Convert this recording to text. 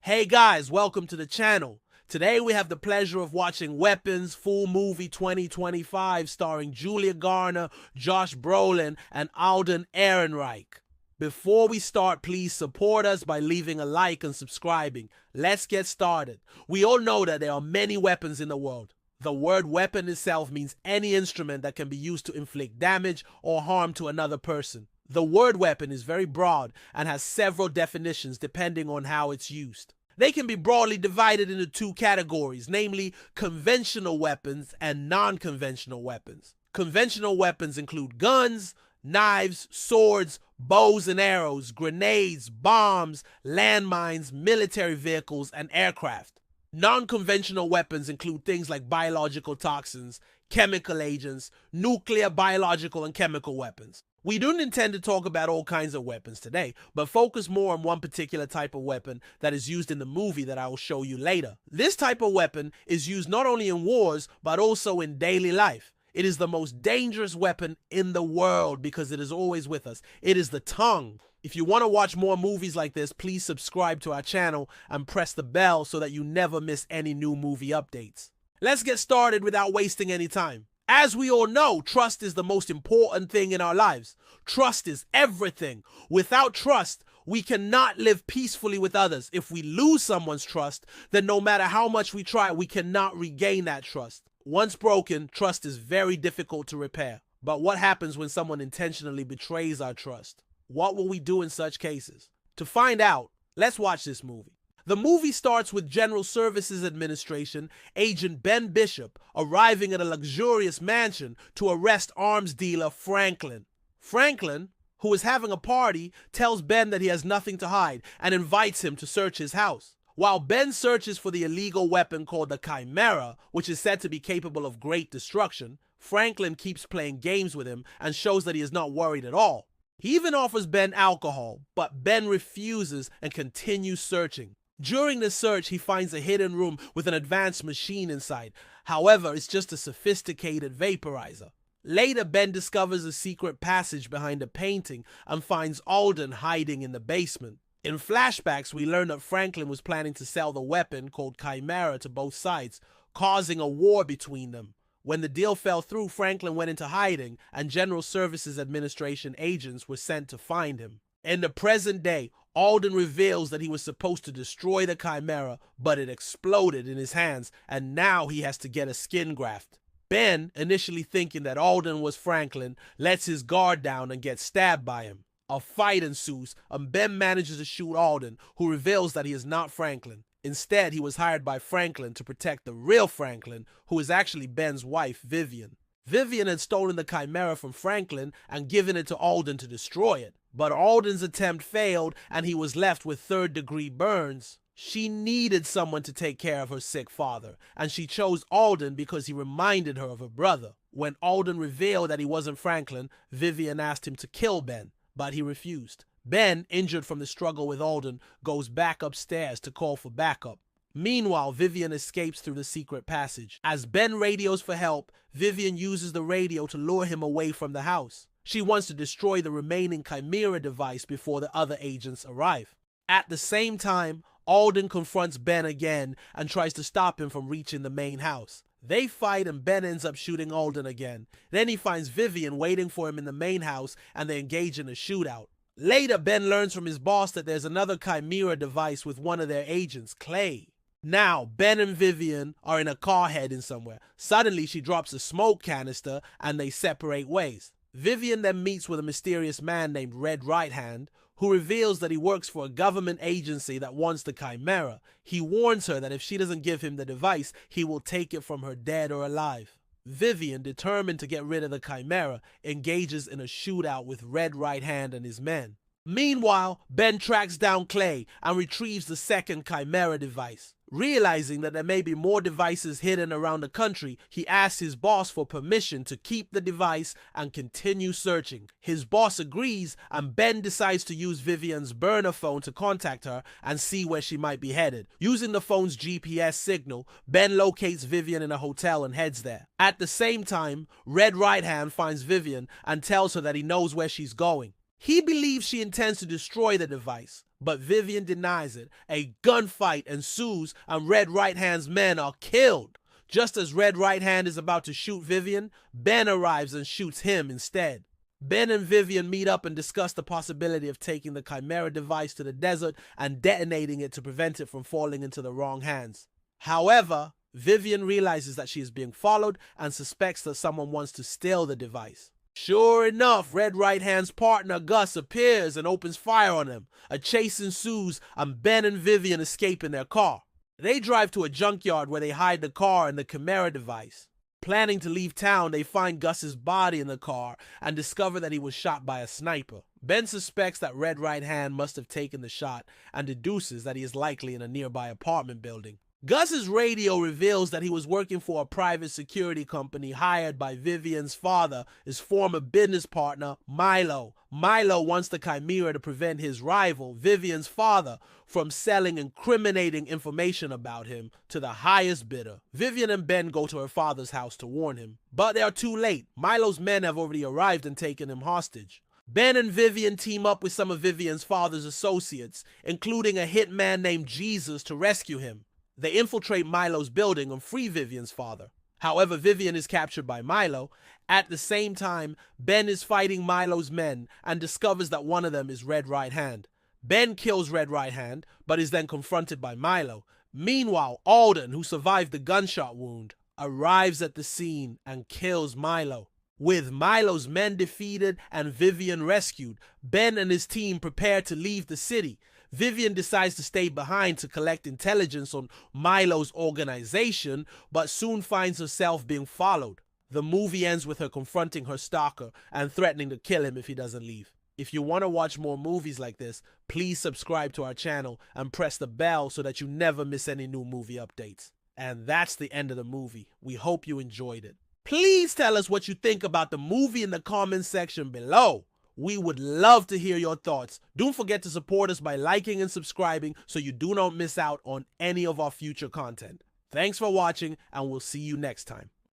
Hey guys, welcome to the channel. Today we have the pleasure of watching Weapons Full Movie 2025 starring Julia Garner, Josh Brolin, and Alden Ehrenreich. Before we start, please support us by leaving a like and subscribing. Let's get started. We all know that there are many weapons in the world. The word weapon itself means any instrument that can be used to inflict damage or harm to another person. The word weapon is very broad and has several definitions depending on how it's used. They can be broadly divided into two categories, namely conventional weapons and non-conventional weapons. Conventional weapons include guns, knives, swords, bows and arrows, grenades, bombs, landmines, military vehicles, and aircraft. Non-conventional weapons include things like biological toxins, chemical agents, nuclear, biological, and chemical weapons. We don't intend to talk about all kinds of weapons today, but focus more on one particular type of weapon that is used in the movie that I will show you later. This type of weapon is used not only in wars, but also in daily life. It is the most dangerous weapon in the world because it is always with us. It is the tongue. If you want to watch more movies like this, please subscribe to our channel and press the bell so that you never miss any new movie updates. Let's get started without wasting any time. As we all know, trust is the most important thing in our lives. Trust is everything. Without trust, we cannot live peacefully with others. If we lose someone's trust, then no matter how much we try, we cannot regain that trust. Once broken, trust is very difficult to repair. But what happens when someone intentionally betrays our trust? What will we do in such cases? To find out, let's watch this movie. The movie starts with General Services Administration agent Ben Bishop arriving at a luxurious mansion to arrest arms dealer Franklin. Franklin, who is having a party, tells Ben that he has nothing to hide and invites him to search his house. While Ben searches for the illegal weapon called the Chimera, which is said to be capable of great destruction, Franklin keeps playing games with him and shows that he is not worried at all. He even offers Ben alcohol, but Ben refuses and continues searching. During the search, he finds a hidden room with an advanced machine inside. However, it's just a sophisticated vaporizer. Later, Ben discovers a secret passage behind a painting and finds Alden hiding in the basement. In flashbacks, we learn that Franklin was planning to sell the weapon called Chimera to both sides, causing a war between them. When the deal fell through, Franklin went into hiding, and General Services Administration agents were sent to find him. In the present day, Alden reveals that he was supposed to destroy the Chimera, but it exploded in his hands, and now he has to get a skin graft. Ben, initially thinking that Alden was Franklin, lets his guard down and gets stabbed by him. A fight ensues, and Ben manages to shoot Alden, who reveals that he is not Franklin. Instead, he was hired by Franklin to protect the real Franklin, who is actually Ben's wife, Vivian. Vivian had stolen the Chimera from Franklin and given it to Alden to destroy it. But Alden's attempt failed and he was left with third-degree burns. She needed someone to take care of her sick father, and she chose Alden because he reminded her of her brother. When Alden revealed that he wasn't Franklin, Vivian asked him to kill Ben, but he refused. Ben, injured from the struggle with Alden, goes back upstairs to call for backup. Meanwhile, Vivian escapes through the secret passage. As Ben radios for help, Vivian uses the radio to lure him away from the house. She wants to destroy the remaining Chimera device before the other agents arrive. At the same time, Alden confronts Ben again and tries to stop him from reaching the main house. They fight and Ben ends up shooting Alden again. Then he finds Vivian waiting for him in the main house and they engage in a shootout. Later, Ben learns from his boss that there's another Chimera device with one of their agents, Clay. Now, Ben and Vivian are in a car heading somewhere. Suddenly, she drops a smoke canister and they separate ways. Vivian then meets with a mysterious man named Red Right Hand, who reveals that he works for a government agency that wants the Chimera. He warns her that if she doesn't give him the device, he will take it from her dead or alive. Vivian, determined to get rid of the Chimera, engages in a shootout with Red Right Hand and his men. Meanwhile, Ben tracks down Clay and retrieves the second Chimera device. Realizing that there may be more devices hidden around the country, he asks his boss for permission to keep the device and continue searching. His boss agrees, and Ben decides to use Vivian's burner phone to contact her and see where she might be headed. Using the phone's GPS signal, Ben locates Vivian in a hotel and heads there. At the same time, Red Right Hand finds Vivian and tells her that he knows where she's going. He believes she intends to destroy the device, But Vivian denies it. A gunfight ensues and Red Right Hand's men are killed. Just as Red Right Hand is about to shoot Vivian, Ben arrives and shoots him instead. Ben and Vivian meet up and discuss the possibility of taking the Chimera device to the desert and detonating it to prevent it from falling into the wrong hands. However, Vivian realizes that she is being followed and suspects that someone wants to steal the device. Sure enough, Red Right Hand's partner Gus appears and opens fire on him. A chase ensues and Ben and Vivian escape in their car. They drive to a junkyard where they hide the car and the Chimera device. Planning to leave town, they find Gus's body in the car and discover that he was shot by a sniper. Ben suspects that Red Right Hand must have taken the shot and deduces that he is likely in a nearby apartment building. Gus's radio reveals that he was working for a private security company hired by Vivian's father, his former business partner, Milo. Milo wants the Chimera to prevent his rival, Vivian's father, from selling incriminating information about him to the highest bidder. Vivian and Ben go to her father's house to warn him, but they are too late. Milo's men have already arrived and taken him hostage. Ben and Vivian team up with some of Vivian's father's associates, including a hitman named Jesus, to rescue him. They infiltrate Milo's building and free Vivian's father. However, Vivian is captured by Milo. At the same time, Ben is fighting Milo's men and discovers that one of them is Red Right Hand. Ben kills Red Right Hand, but is then confronted by Milo. Meanwhile, Alden, who survived the gunshot wound, arrives at the scene and kills Milo. With Milo's men defeated and Vivian rescued, Ben and his team prepare to leave the city. Vivian decides to stay behind to collect intelligence on Milo's organization, but soon finds herself being followed. The movie ends with her confronting her stalker and threatening to kill him if he doesn't leave. If you want to watch more movies like this, please subscribe to our channel and press the bell so that you never miss any new movie updates. And that's the end of the movie. We hope you enjoyed it. Please tell us what you think about the movie in the comments section below. We would love to hear your thoughts. Don't forget to support us by liking and subscribing so you do not miss out on any of our future content. Thanks for watching, and we'll see you next time.